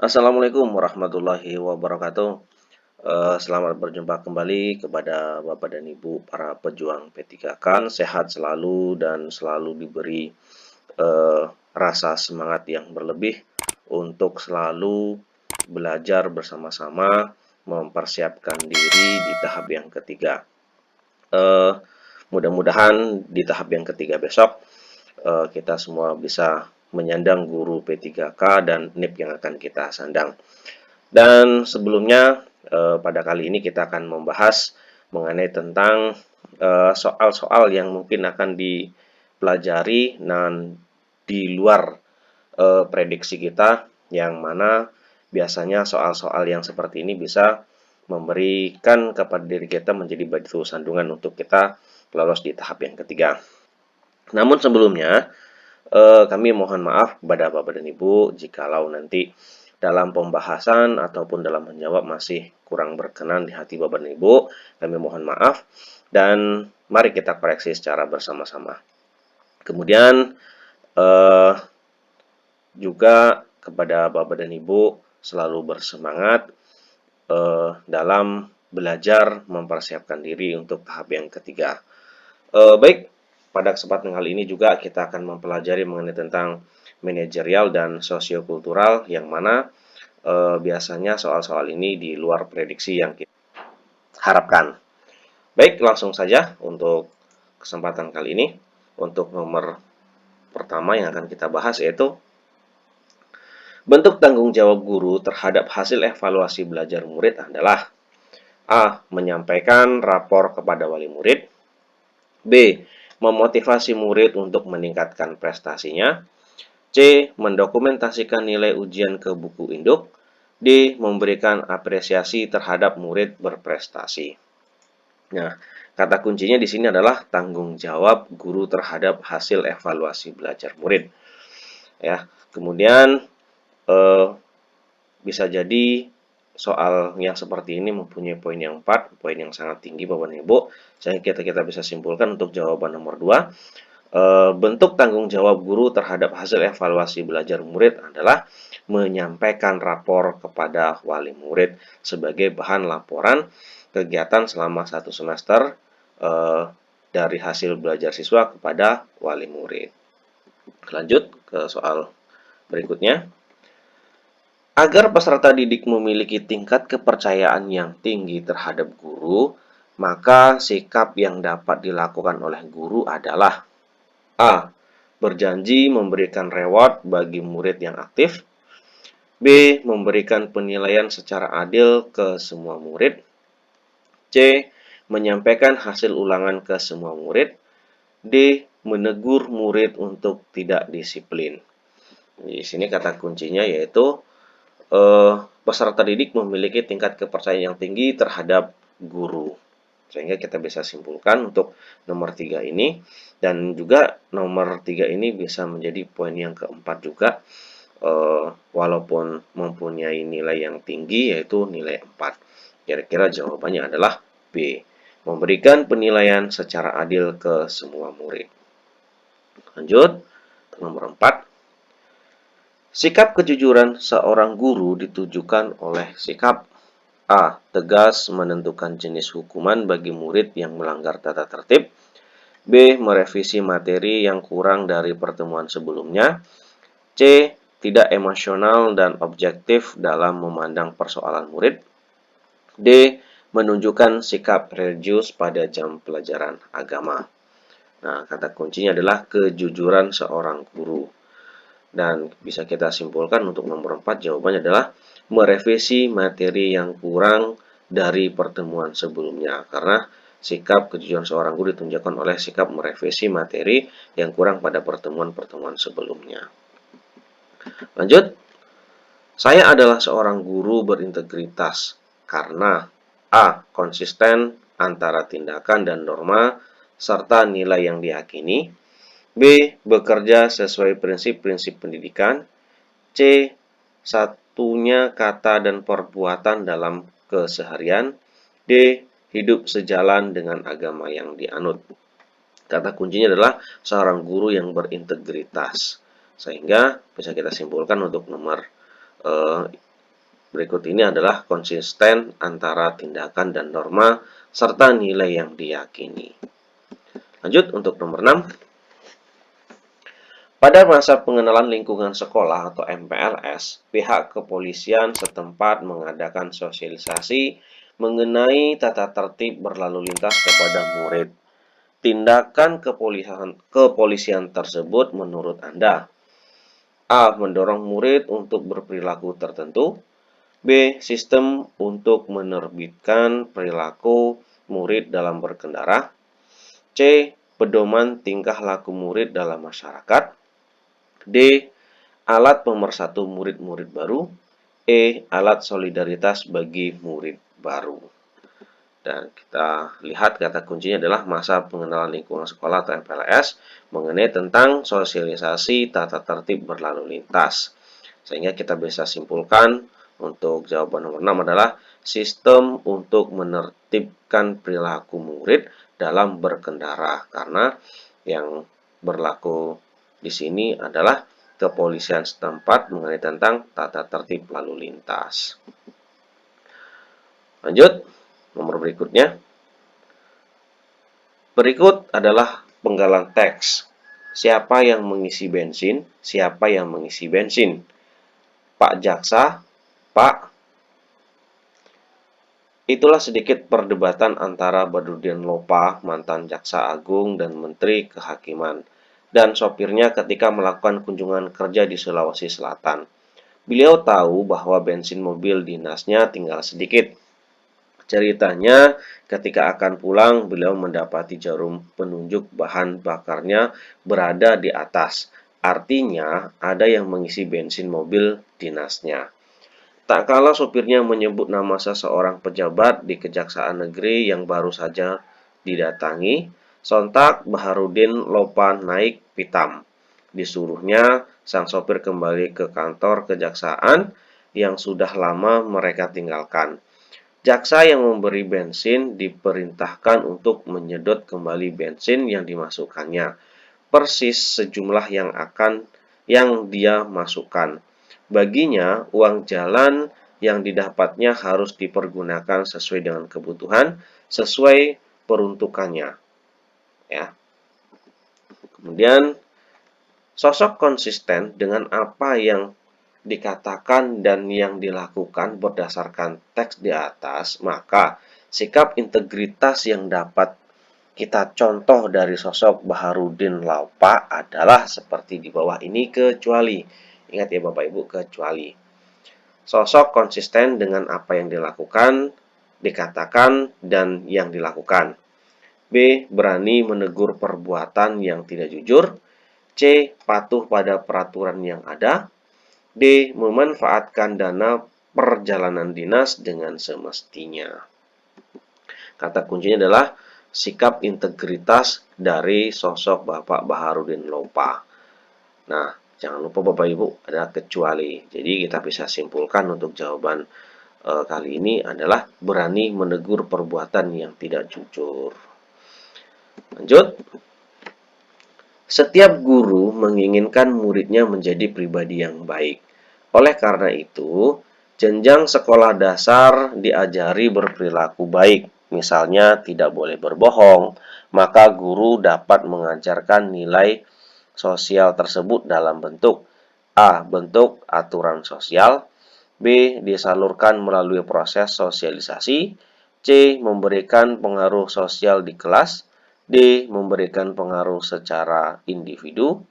Assalamualaikum warahmatullahi wabarakatuh. Selamat berjumpa kembali kepada Bapak dan Ibu para pejuang P3K. Sehat selalu dan selalu diberi eh, rasa semangat yang berlebih untuk selalu belajar bersama-sama mempersiapkan diri di tahap yang ketiga. Eh, Mudah-mudahan di tahap yang ketiga besok kita semua bisa menyandang guru P3K dan NIP yang akan kita sandang. Dan sebelumnya pada kali ini kita akan membahas mengenai tentang soal-soal yang mungkin akan dipelajari dan di luar prediksi kita, yang mana biasanya soal-soal yang seperti ini bisa memberikan kepada diri kita menjadi batu sandungan untuk kita lolos di tahap yang ketiga. Namun sebelumnya, kami mohon maaf kepada Bapak dan Ibu jikalau nanti dalam pembahasan ataupun dalam menjawab masih kurang berkenan di hati Bapak dan Ibu. Kami mohon maaf dan mari kita koreksi secara bersama-sama. Kemudian juga kepada Bapak dan Ibu selalu bersemangat dalam belajar mempersiapkan diri untuk tahap yang ketiga. Baik, pada kesempatan kali ini juga kita akan mempelajari mengenai tentang manajerial dan sosiokultural, yang mana biasanya soal-soal ini di luar prediksi yang kita harapkan. Baik, langsung saja untuk kesempatan kali ini. Untuk nomor pertama yang akan kita bahas yaitu bentuk tanggung jawab guru terhadap hasil evaluasi belajar murid adalah: A. Menyampaikan rapor kepada wali murid. B. Memotivasi murid untuk meningkatkan prestasinya. C. Mendokumentasikan nilai ujian ke buku induk. D. Memberikan apresiasi terhadap murid berprestasi. Nah, kata kuncinya di sini adalah tanggung jawab guru terhadap hasil evaluasi belajar murid. Ya, kemudian bisa jadi soal yang seperti ini mempunyai poin yang 4, poin yang sangat tinggi Bapak dan Ibu. Sehingga kita bisa simpulkan untuk jawaban nomor 2. Bentuk tanggung jawab guru terhadap hasil evaluasi belajar murid adalah menyampaikan rapor kepada wali murid sebagai bahan laporan kegiatan selama 1 semester dari hasil belajar siswa kepada wali murid. Lanjut ke soal berikutnya. Agar peserta didik memiliki tingkat kepercayaan yang tinggi terhadap guru, maka sikap yang dapat dilakukan oleh guru adalah: A. Berjanji memberikan reward bagi murid yang aktif. B. Memberikan penilaian secara adil ke semua murid. C. Menyampaikan hasil ulangan ke semua murid. D. Menegur murid untuk tidak disiplin. Di sini kata kuncinya yaitu peserta didik memiliki tingkat kepercayaan yang tinggi terhadap guru. Sehingga kita bisa simpulkan untuk nomor 3 ini, dan juga nomor 3 ini bisa menjadi poin yang keempat juga, walaupun mempunyai nilai yang tinggi yaitu nilai 4. Kira-kira jawabannya adalah B. Memberikan penilaian secara adil ke semua murid. Lanjut, nomor 4. Sikap kejujuran seorang guru ditujukan oleh sikap: A. Tegas menentukan jenis hukuman bagi murid yang melanggar tata tertib. B. Merevisi materi yang kurang dari pertemuan sebelumnya. C. Tidak emosional dan objektif dalam memandang persoalan murid. D. Menunjukkan sikap religius pada jam pelajaran agama. Nah, kata kuncinya adalah kejujuran seorang guru. Dan bisa kita simpulkan untuk nomor 4 jawabannya adalah merevisi materi yang kurang dari pertemuan sebelumnya. Karena sikap kejujuran seorang guru ditunjukkan oleh sikap merevisi materi yang kurang pada pertemuan-pertemuan sebelumnya. Lanjut. Saya adalah seorang guru berintegritas karena A. Konsisten antara tindakan dan norma serta nilai yang diyakini. B. Bekerja sesuai prinsip-prinsip pendidikan. C. Satunya kata dan perbuatan dalam keseharian. D. Hidup sejalan dengan agama yang dianut. Kata kuncinya adalah seorang guru yang berintegritas. Sehingga bisa kita simpulkan untuk nomor berikut ini adalah konsisten antara tindakan dan norma serta nilai yang diyakini. Lanjut untuk nomor 6. Pada masa pengenalan lingkungan sekolah atau MPLS, pihak kepolisian setempat mengadakan sosialisasi mengenai tata tertib berlalu lintas kepada murid. Tindakan kepolisian tersebut menurut Anda: A. Mendorong murid untuk berperilaku tertentu. B. Sistem untuk menerbitkan perilaku murid dalam berkendara. C. Pedoman tingkah laku murid dalam masyarakat. D. Alat pemersatu murid-murid baru. E. Alat solidaritas bagi murid baru. Dan kita lihat kata kuncinya adalah masa pengenalan lingkungan sekolah atau MPLS mengenai tentang sosialisasi tata tertib berlalu lintas. Sehingga kita bisa simpulkan untuk jawaban nomor 6 adalah sistem untuk menertibkan perilaku murid dalam berkendara. Karena yang berlaku di sini adalah kepolisian setempat mengenai tentang tata tertib lalu lintas. Lanjut, nomor berikutnya. Berikut adalah penggalan teks. Siapa yang mengisi bensin? Siapa yang mengisi bensin? Pak Jaksa, Pak. Itulah sedikit perdebatan antara Badrudin Lopa, mantan Jaksa Agung dan Menteri Kehakiman, dan sopirnya ketika melakukan kunjungan kerja di Sulawesi Selatan. Beliau tahu bahwa bensin mobil dinasnya tinggal sedikit. Ceritanya, ketika akan pulang, beliau mendapati jarum penunjuk bahan bakarnya berada di atas. Artinya, ada yang mengisi bensin mobil dinasnya. Tak kalah sopirnya menyebut nama seseorang pejabat di Kejaksaan Negeri yang baru saja didatangi, sontak Baharudin Lopa naik pitam. Disuruhnya, sang sopir kembali ke kantor kejaksaan yang sudah lama mereka tinggalkan. Jaksa yang memberi bensin diperintahkan untuk menyedot kembali bensin yang dimasukkannya, persis sejumlah yang dia masukkan. Baginya, uang jalan yang didapatnya harus dipergunakan sesuai dengan kebutuhan, sesuai peruntukannya. Ya. Kemudian, sosok konsisten dengan apa yang dikatakan dan yang dilakukan berdasarkan teks di atas, maka sikap integritas yang dapat kita contoh dari sosok Baharudin Lopa adalah seperti di bawah ini, kecuali. Ingat ya Bapak Ibu, kecuali. Sosok konsisten dengan apa yang dilakukan, dikatakan, dan yang dilakukan. B. Berani menegur perbuatan yang tidak jujur. C. Patuh pada peraturan yang ada. D. Memanfaatkan dana perjalanan dinas dengan semestinya. Kata kuncinya adalah sikap integritas dari sosok Bapak Baharudin Lopa. Nah, jangan lupa Bapak Ibu, ada kecuali. Jadi kita bisa simpulkan untuk jawaban kali ini adalah berani menegur perbuatan yang tidak jujur. Lanjut. Setiap guru menginginkan muridnya menjadi pribadi yang baik. Oleh karena itu, jenjang sekolah dasar diajari berperilaku baik. Misalnya tidak boleh berbohong, maka guru dapat mengajarkan nilai sosial tersebut dalam bentuk A. Bentuk aturan sosial. B. Disalurkan melalui proses sosialisasi. C. Memberikan pengaruh sosial di kelas. D. Memberikan pengaruh secara individu.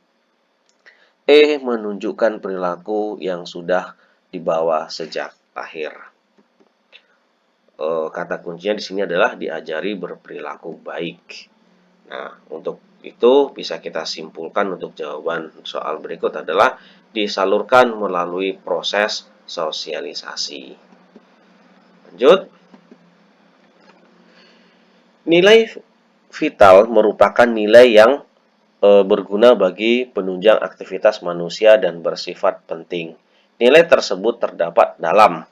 E. Menunjukkan perilaku yang sudah dibawa sejak lahir. Kata kuncinya di sini adalah diajari berperilaku baik. Nah, untuk itu bisa kita simpulkan untuk jawaban soal berikut adalah disalurkan melalui proses sosialisasi. Lanjut. Nilai vital merupakan nilai yang berguna bagi penunjang aktivitas manusia dan bersifat penting. Nilai tersebut terdapat dalam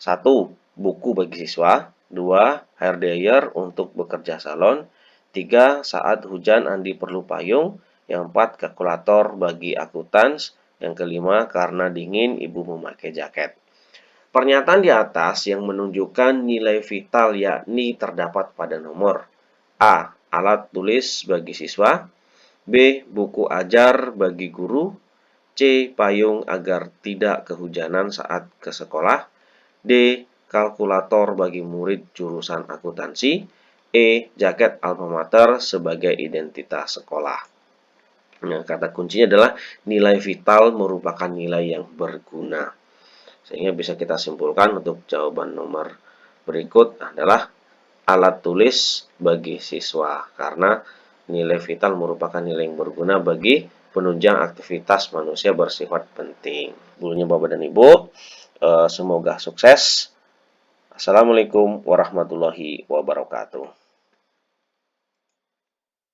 1. Buku bagi siswa. 2. Hair dryer untuk bekerja salon. 3. Saat hujan Andi perlu payung. Yang 4. Kalkulator bagi akuntansi. Yang kelima, karena dingin ibu memakai jaket. Pernyataan di atas yang menunjukkan nilai vital yakni terdapat pada nomor A. Alat tulis bagi siswa, B. Buku ajar bagi guru, C. Payung agar tidak kehujanan saat ke sekolah, D. Kalkulator bagi murid jurusan akuntansi, E. Jaket alma mater sebagai identitas sekolah. Nah, kata kuncinya adalah nilai vital merupakan nilai yang berguna. Sehingga bisa kita simpulkan untuk jawaban nomor berikut adalah alat tulis bagi siswa, karena nilai vital merupakan nilai yang berguna bagi penunjang aktivitas manusia bersifat penting. Dulunya Bapak dan Ibu, semoga sukses. Assalamualaikum warahmatullahi wabarakatuh.